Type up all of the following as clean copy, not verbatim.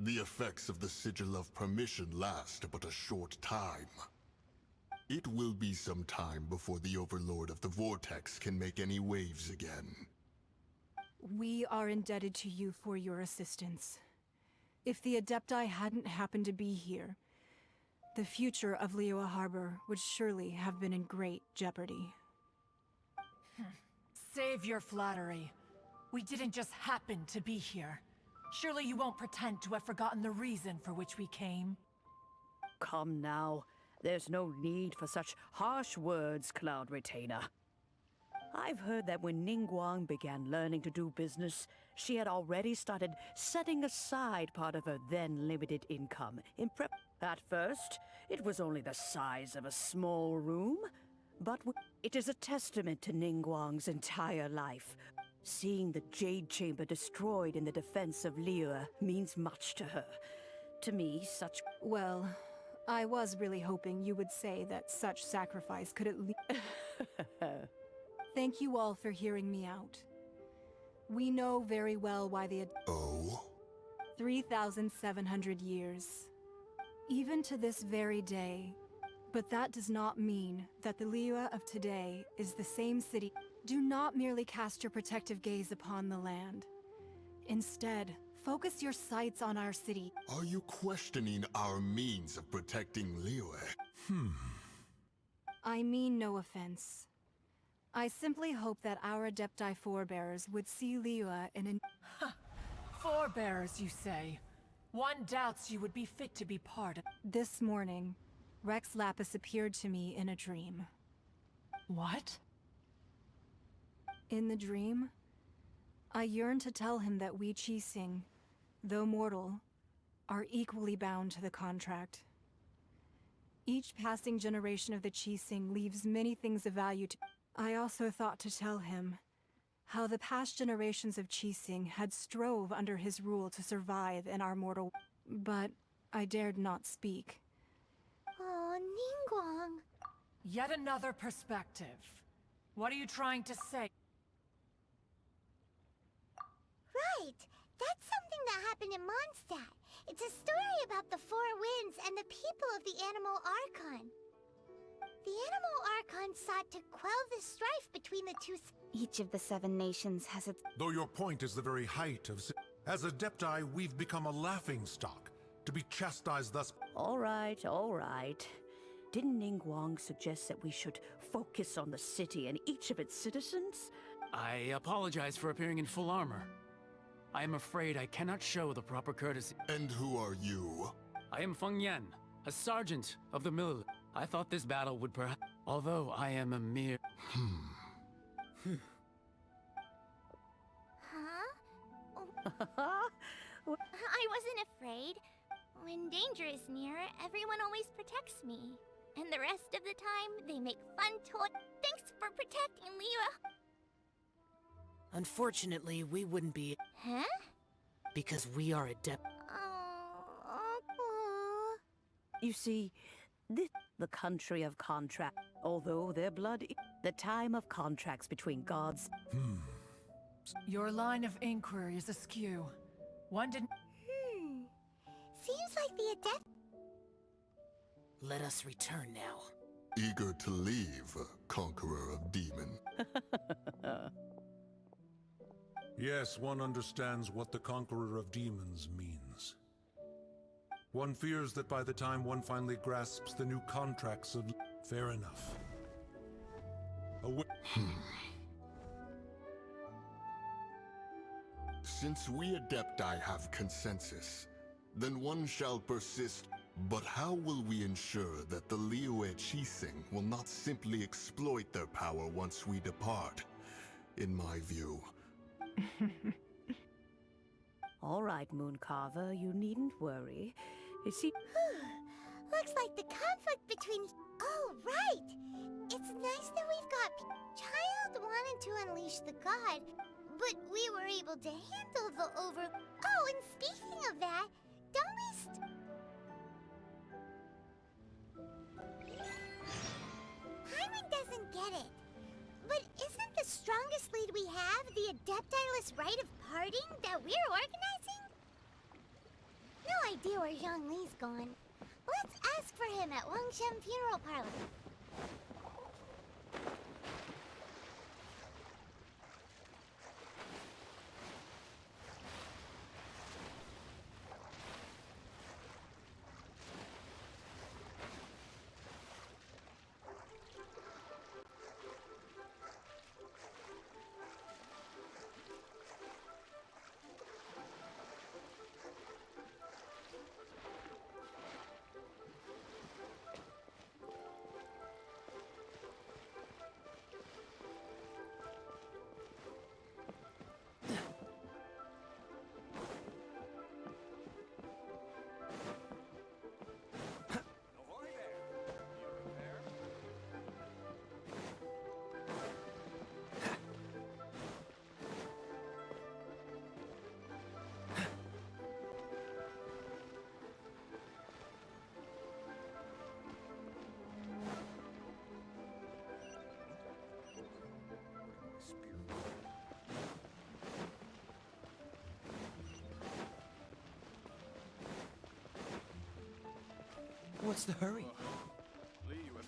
The effects of the Sigil of Permission last but a short time. It will be some time before the Overlord of the Vortex can make any waves again. We are indebted to you for your assistance. If the Adepti hadn't happened to be here, the future of Liyue Harbor would surely have been in great jeopardy. Save your flattery. We didn't just happen to be here. Surely you won't pretend to have forgotten the reason for which we came. Come now. There's no need for such harsh words, Cloud Retainer. I've heard that when Ningguang began learning to do business, she had already started setting aside part of her then limited income in prep. At first, it was only the size of a small room, but it is a testament to Ningguang's entire life. Seeing the Jade Chamber destroyed in the defense of Liyue means much to her. To me, such... Well, I was really hoping you would say that such sacrifice could at least... Thank you all for hearing me out. We know very well why the... Oh? 3,700 years. Even to this very day. But that does not mean that the Liyue of today is the same city. Do not merely cast your protective gaze upon the land. Instead, focus your sights on our city. Are you questioning our means of protecting Liyue? I mean no offense. I simply hope that our Adepti forebears would see Liyue in an... Forebears, you say? One doubts you would be fit to be part of... This morning, Rex Lapis appeared to me in a dream. What? In the dream, I yearned to tell him that we Qixing, though mortal, are equally bound to the contract. Each passing generation of the Qixing leaves many things of value to... I also thought to tell him how the past generations of Qixing had strove under his rule to survive in our mortal... But I dared not speak. Oh, Ningguang. Yet another perspective. What are you trying to say? Right. That's something that happened in Mondstadt. It's a story about the Four Winds and the people of the Animal Archon. The Animal Archon sought to quell the strife between the two... Each of the 7 nations has its... Though your point is the very height of... As Adepti, we've become a laughingstock, to be chastised thus... All right. Didn't Ningguang suggest that we should focus on the city and each of its citizens? I apologize for appearing in full armor. I am afraid I cannot show the proper courtesy. And who are you? I am Feng Yan, a sergeant of the military. I thought this battle would perhaps... Although I am a mere... Huh? I wasn't afraid. When danger is near, everyone always protects me. And the rest of the time, they make fun toys. Thanks for protecting Liyue. Unfortunately, we wouldn't be... Huh? Because we are adept... Oh. You see, this the country of contract. Although their blood... The time of contracts between gods... Your line of inquiry is askew. One didn't... Seems like the Adept... Let us return now. Eager to leave, Conqueror of Demon. Yes, one understands what the Conqueror of Demons means. One fears that by the time one finally grasps the new contracts of... Fair enough. Since we Adepti have consensus, then one shall persist. But how will we ensure that the Liyue Qixing will not simply exploit their power once we depart? In my view. All right, Mooncarver, you needn't worry. You see... Looks like the conflict between... Oh, right! It's nice that we've got... Child wanted to unleash the god, but we were able to handle the over... Oh, and speaking of that, don't we Hyman doesn't get it. But isn't the strongest lead we have the Adepti-less rite of parting that we're organizing? No, idea where Zhongli's gone. Let's ask for him at Wangshen Funeral Parlor. What's the hurry?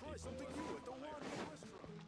Try something new at the Wadi restaurant.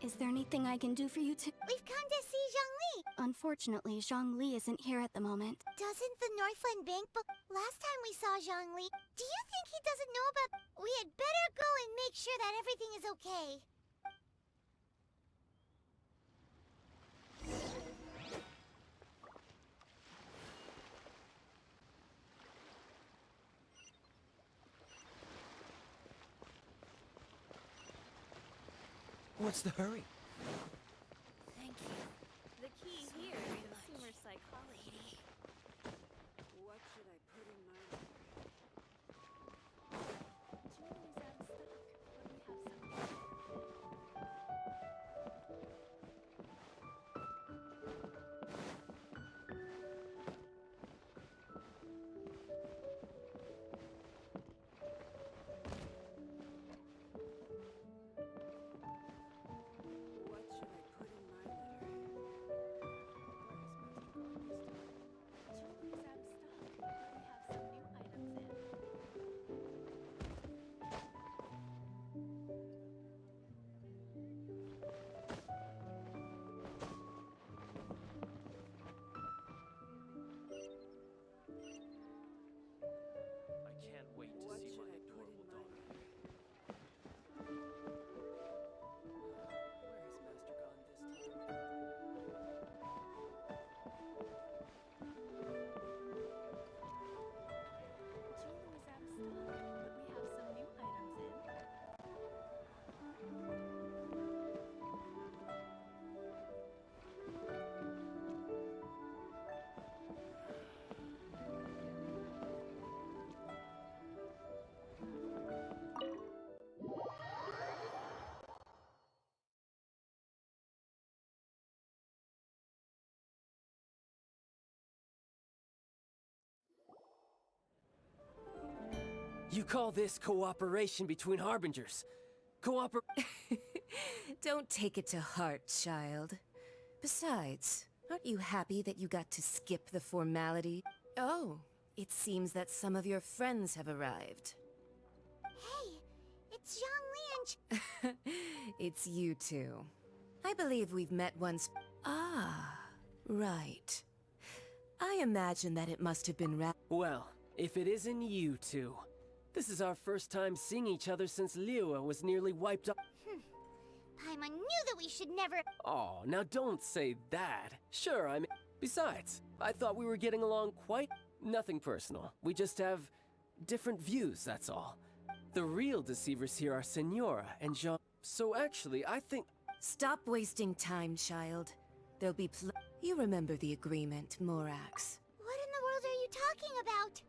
Is there anything I can do for you to— We've come to see Zhongli. Unfortunately, Zhongli isn't here at the moment. Doesn't the Northland Bank book? Last time we saw Zhongli, do you think he doesn't know about— We had better go and make sure that everything is okay. What's the hurry? Thank you. The key here is consumer psychology. What should I put in my jewelry's out of stock, but we have some. What should I put in my letter? Jewelry's out of stock, but we have some new items in. I can't wait to What see should my I put in adorable my daughter. letter? Where has Master gone this time? Jewelry's out of stock, but we have some new items in. You call this cooperation between harbingers? Don't take it to heart, child. Besides, aren't you happy that you got to skip the formality? Oh, it seems that some of your friends have arrived. Hey, it's Zhongli and It's you two. I believe we've met once. Ah, right. I imagine that it must have been Well, if it isn't you two. This is our first time seeing each other since Liyue was nearly wiped out. Paimon knew that we should never— Oh, now don't say that. Sure, Besides, I thought we were getting along quite— Nothing personal. We just have different views, that's all. The real deceivers here are Senora and Jean. So actually, I think— Stop wasting time, child. There'll be You remember the agreement, Morax. What in the world are you talking about?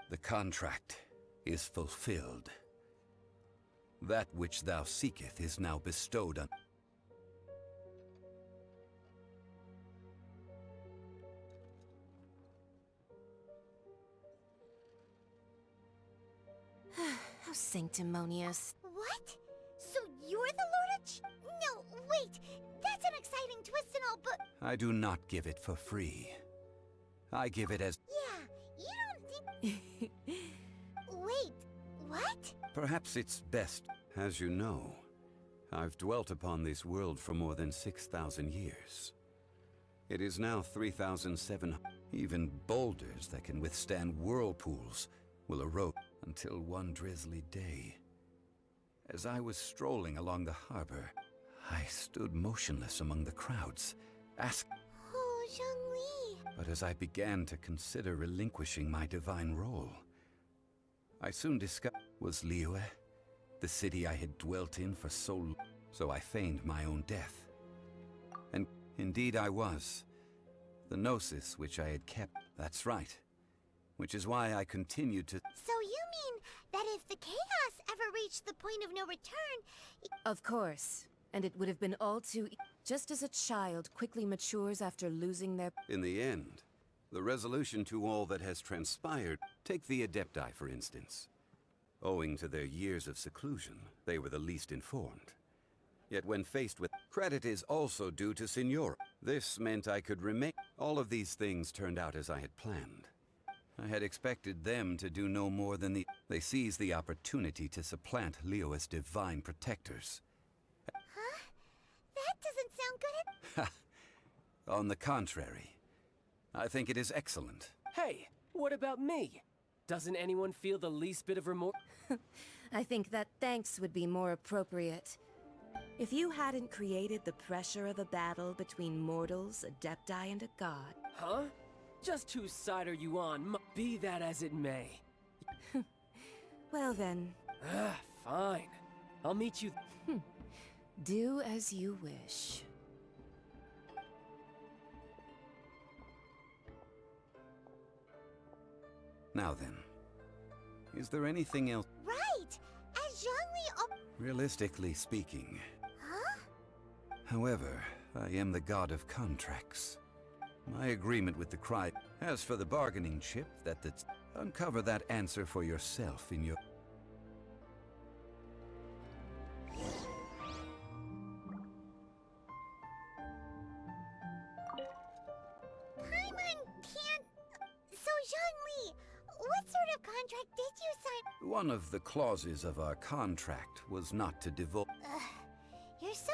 The contract is fulfilled. That which thou seeketh is now bestowed on... How sanctimonious. What? So you're the Lord of No, wait! That's an exciting twist and all, but... I do not give it for free. I give it as... Yeah, you don't think... Wait, what? Perhaps it's best. As you know, I've dwelt upon this world for more than 6,000 years. It is now 3,700. Even boulders that can withstand whirlpools will erode until one drizzly day. As I was strolling along the harbor, I stood motionless among the crowds, asking... Oh, Zhongli. But as I began to consider relinquishing my divine role, I soon discovered was Liyue, the city I had dwelt in for so long. So I feigned my own death. And indeed I was. The gnosis which I had kept, that's right. Which is why I continued to... So you mean that if the chaos ever reached the point of no return... Of course. And it would have been all too... Just as a child quickly matures after losing their... In the end, the resolution to all that has transpired... Take the Adepti, for instance. Owing to their years of seclusion, they were the least informed. Yet when faced with... Credit is also due to Signora. This meant I could remain... All of these things turned out as I had planned. I had expected them to do no more than the... They seized the opportunity to supplant Liyue's divine protectors. Huh? That doesn't sound good. On the contrary, I think it is excellent. Hey, what about me? Doesn't anyone feel the least bit of remorse? I think that thanks would be more appropriate. If you hadn't created the pressure of a battle between mortals, Adepti, and a god... Huh? Just whose side are you on? Be that as it may. Well then... Fine. I'll meet you... Do as you wish. Now then, is there anything else? Right! As Zhongli... Realistically speaking... Huh? However, I am the god of contracts. My agreement with the Cry... As for the bargaining chip, that's... Uncover that answer for yourself in your... Paimon can't... So Zhongli, what sort of contract did you sign? One of the clauses of our contract was not to divulge... You're so...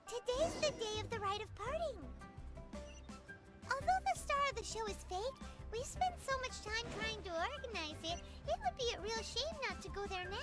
Today's the day of the rite of parting. Although the star of the show is fake, we spent so much time trying to organize it, it would be a real shame not to go there now.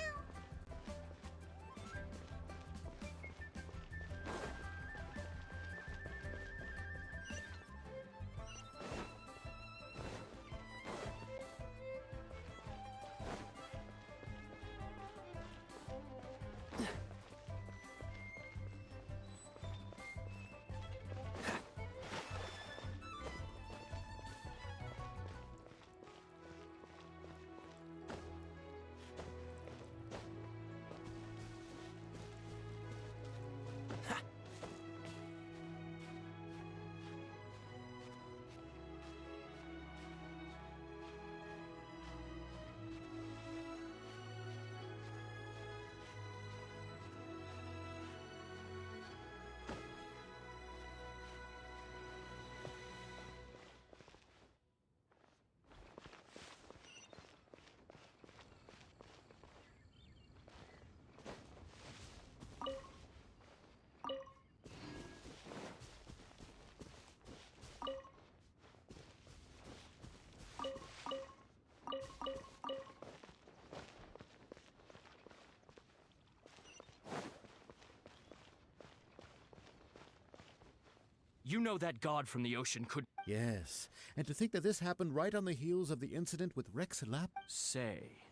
You know that god from the ocean could Yes, and to think that this happened right on the heels of the incident with Rex Lap. say.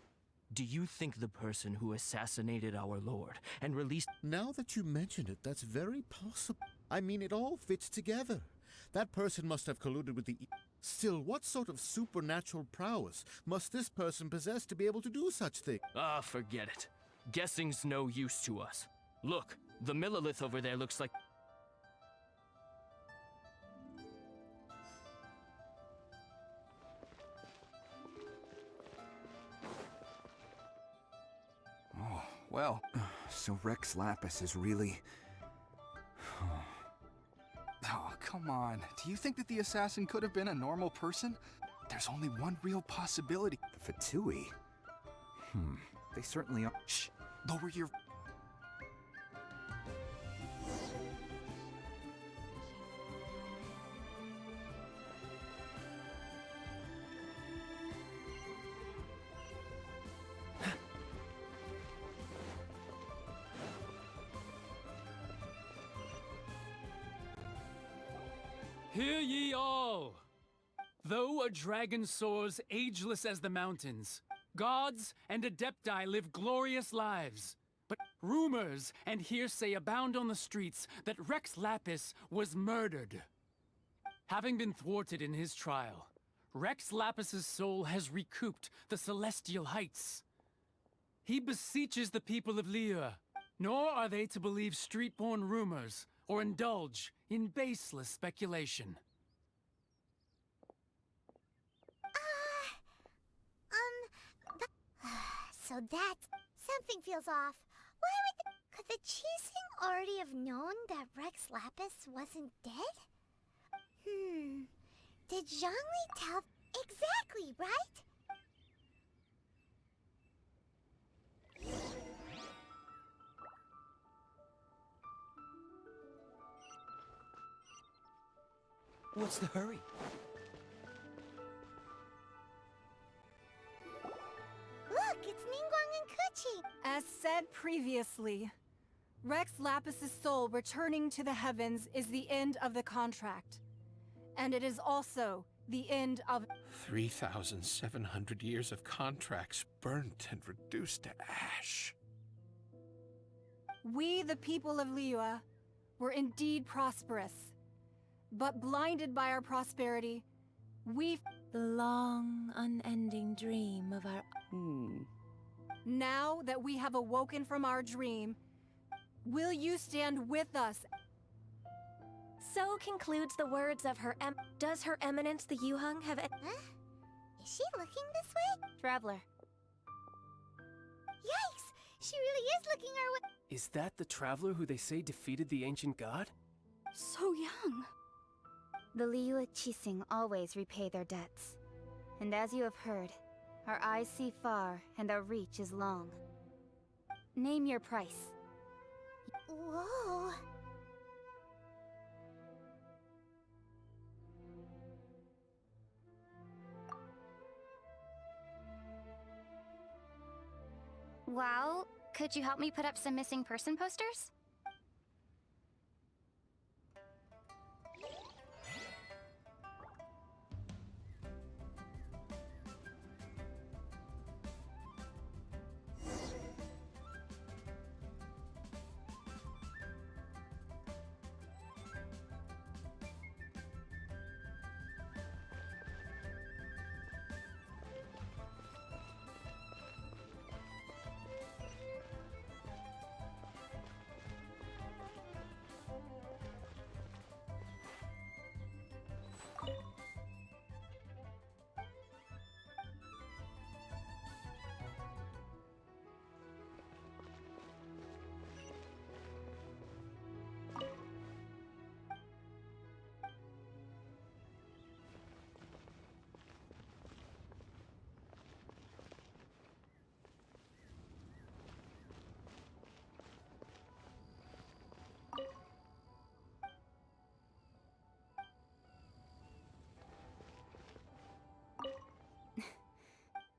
Do you think the person who assassinated our lord and released... Now that you mention it, that's very possible. I mean, it all fits together. That person must have colluded with the... Still, what sort of supernatural prowess must this person possess to be able to do such things? Ah, forget it. Guessing's no use to us. Look, the Millilith over there looks like... Oh, well, so Rex Lapis is really... Oh, come on. Do you think that the assassin could have been a normal person? There's only one real possibility. The Fatui? They certainly are. Shh! Lower your... Hear ye all! Though a dragon soars ageless as the mountains, gods and adepti live glorious lives. But rumors and hearsay abound on the streets that Rex Lapis was murdered. Having been thwarted in his trial, Rex Lapis's soul has recouped the celestial heights. He beseeches the people of Liyue, nor are they to believe street-born rumors or indulge in baseless speculation. So that's... Something feels off. Why would... Could the Qixing already have known that Rex Lapis wasn't dead? Did Zhongli tell... Exactly, right? What's the hurry? Look, it's Ningguang and Kuchi. As said previously, Rex Lapis's soul returning to the heavens is the end of the contract. And it is also the end of... 3,700 years of contracts burnt and reduced to ash. We, the people of Liyue, were indeed prosperous. But blinded by our prosperity, we... The long, unending dream of our... Now that we have awoken from our dream, will you stand with us? So concludes the words of her Does Her Eminence the Yuheng have... Huh? Is she looking this way? Traveler. Yikes! She really is looking our way. Is that the traveler who they say defeated the ancient god? So young. The Liyue Qixing always repay their debts. And as you have heard, our eyes see far and our reach is long. Name your price. Whoa. Well, could you help me put up some missing person posters?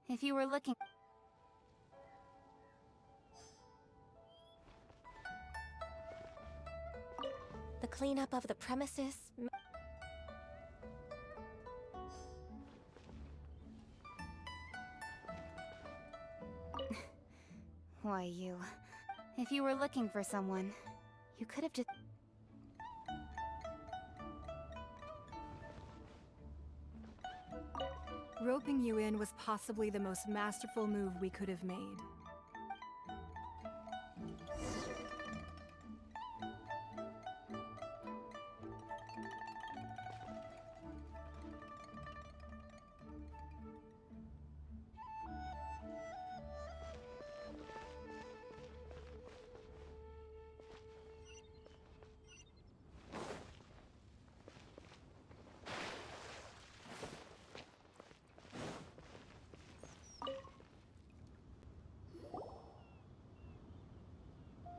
If you were looking... The cleanup of the premises? Why, you... If you were looking for someone, you could have just... Roping you in was possibly the most masterful move we could have made.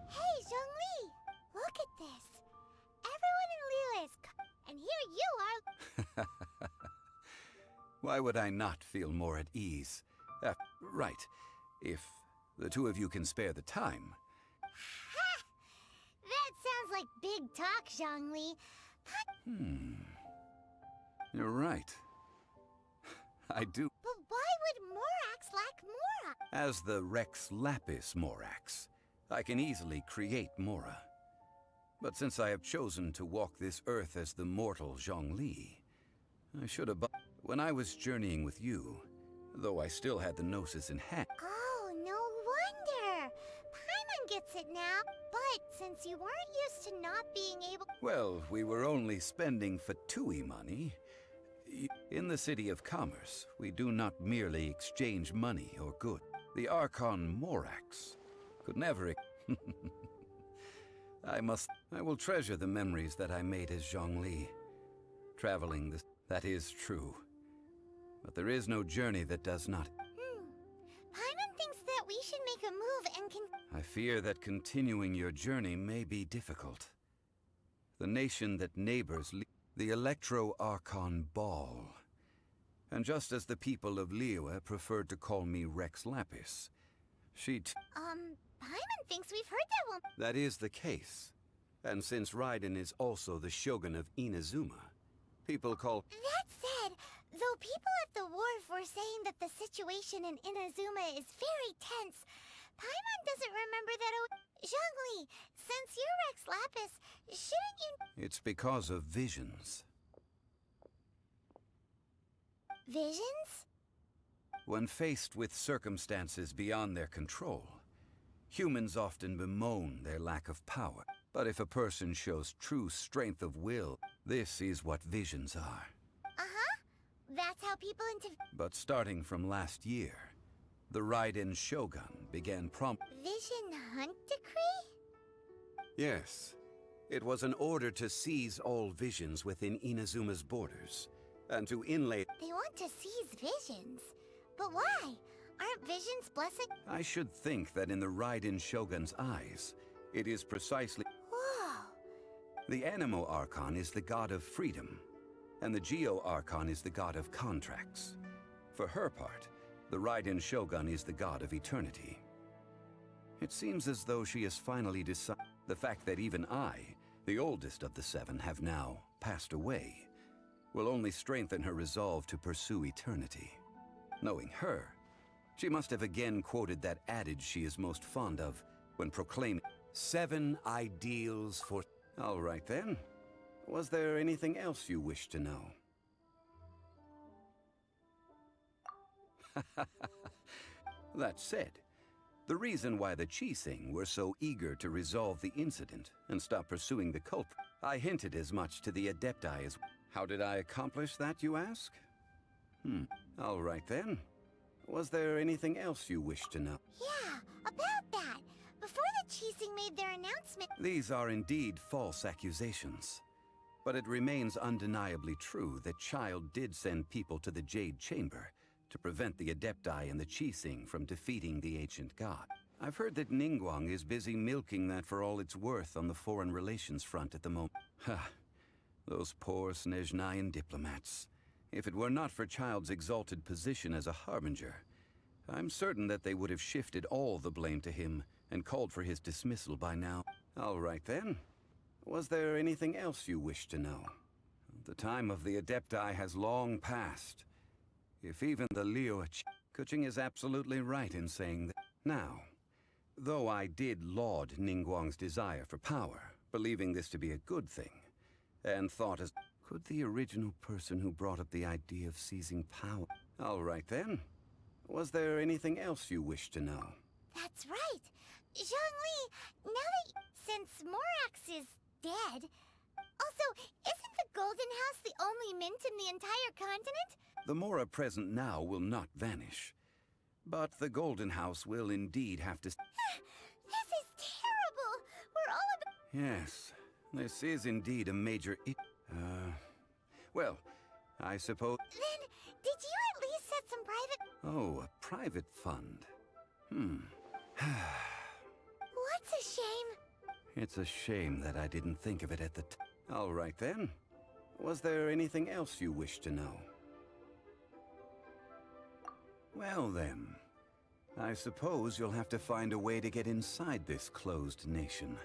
Hey, Zhongli! Look at this. Everyone in Liyue is and here you are. Why would I not feel more at ease? Right. If the two of you can spare the time. Ha! That sounds like big talk, Zhongli. You're right. I do. But why would Morax lack Mora? As the Rex Lapis Morax, I can easily create Mora. But since I have chosen to walk this earth as the mortal Zhongli, I should have... When I was journeying with you, though I still had the Gnosis in hand... Oh, no wonder. Paimon gets it now. But since you weren't used to not being able... Well, we were only spending Fatui money. In the City of Commerce, we do not merely exchange money or good. The Archon Morax could never... I will treasure the memories that I made as Zhongli. Traveling this... That is true. But there is no journey that does not... Paimon thinks that we should make a move and can... I fear that continuing your journey may be difficult. The nation that neighbors... The Electro-Archon Ball. And just as the people of Liyue preferred to call me Rex Lapis, Paimon thinks we've heard that one. That is the case. And since Raiden is also the Shogun of Inazuma, people call... That said, though people at the wharf were saying that the situation in Inazuma is very tense, Paimon doesn't remember that... Zhongli, since you're Rex Lapis, shouldn't you... It's because of visions. Visions? When faced with circumstances beyond their control, humans often bemoan their lack of power. But if a person shows true strength of will, this is what visions are. Uh-huh. That's how people But starting from last year, the Raiden Shogun began Vision Hunt Decree? Yes. It was an order to seize all visions within Inazuma's borders, and to inlay... They want to seize visions. But why? Aren't visions blessing? I should think that in the Raiden Shogun's eyes, it is precisely... Whoa! The Animo Archon is the god of freedom, and the Geo Archon is the god of contracts. For her part, the Raiden Shogun is the god of eternity. It seems as though she has finally decided... The fact that even I, the oldest of the seven, have now passed away, will only strengthen her resolve to pursue eternity. Knowing her, she must have again quoted that adage she is most fond of when proclaiming 7 ideals for... All right then. Was there anything else you wish to know? That said, the reason why the Qixing were so eager to resolve the incident and stop pursuing the culprit, I hinted as much to the Adepti as... How did I accomplish that, you ask? All right then. Was there anything else you wish to know? Yeah, about that. Before the Qixing made their announcement... These are indeed false accusations. But it remains undeniably true that Child did send people to the Jade Chamber to prevent the Adepti and the Qixing from defeating the ancient god. I've heard that Ningguang is busy milking that for all it's worth on the foreign relations front at the moment. Ha! Those poor Snezhnayan diplomats. If it were not for Child's exalted position as a harbinger, I'm certain that they would have shifted all the blame to him and called for his dismissal by now. All right then. Was there anything else you wish to know? The time of the Adepti has long passed. If even the Liyue... Kuching is absolutely right in saying that. Now, though I did laud Ningguang's desire for power, believing this to be a good thing, and thought as... Could the original person who brought up the idea of seizing power... All right then. Was there anything else you wish to know? That's right. Zhongli, now that... Since Morax is dead... Also, isn't the Golden House the only mint in the entire continent? The Mora present now will not vanish. But the Golden House will indeed have to... This is terrible! We're all about... Yes, this is indeed a major well, I suppose... Then, did you at least set some private... Oh, a private fund. What's a shame? It's a shame that I didn't think of it at the All right then. Was there anything else you wish to know? Well then, I suppose you'll have to find a way to get inside this closed nation.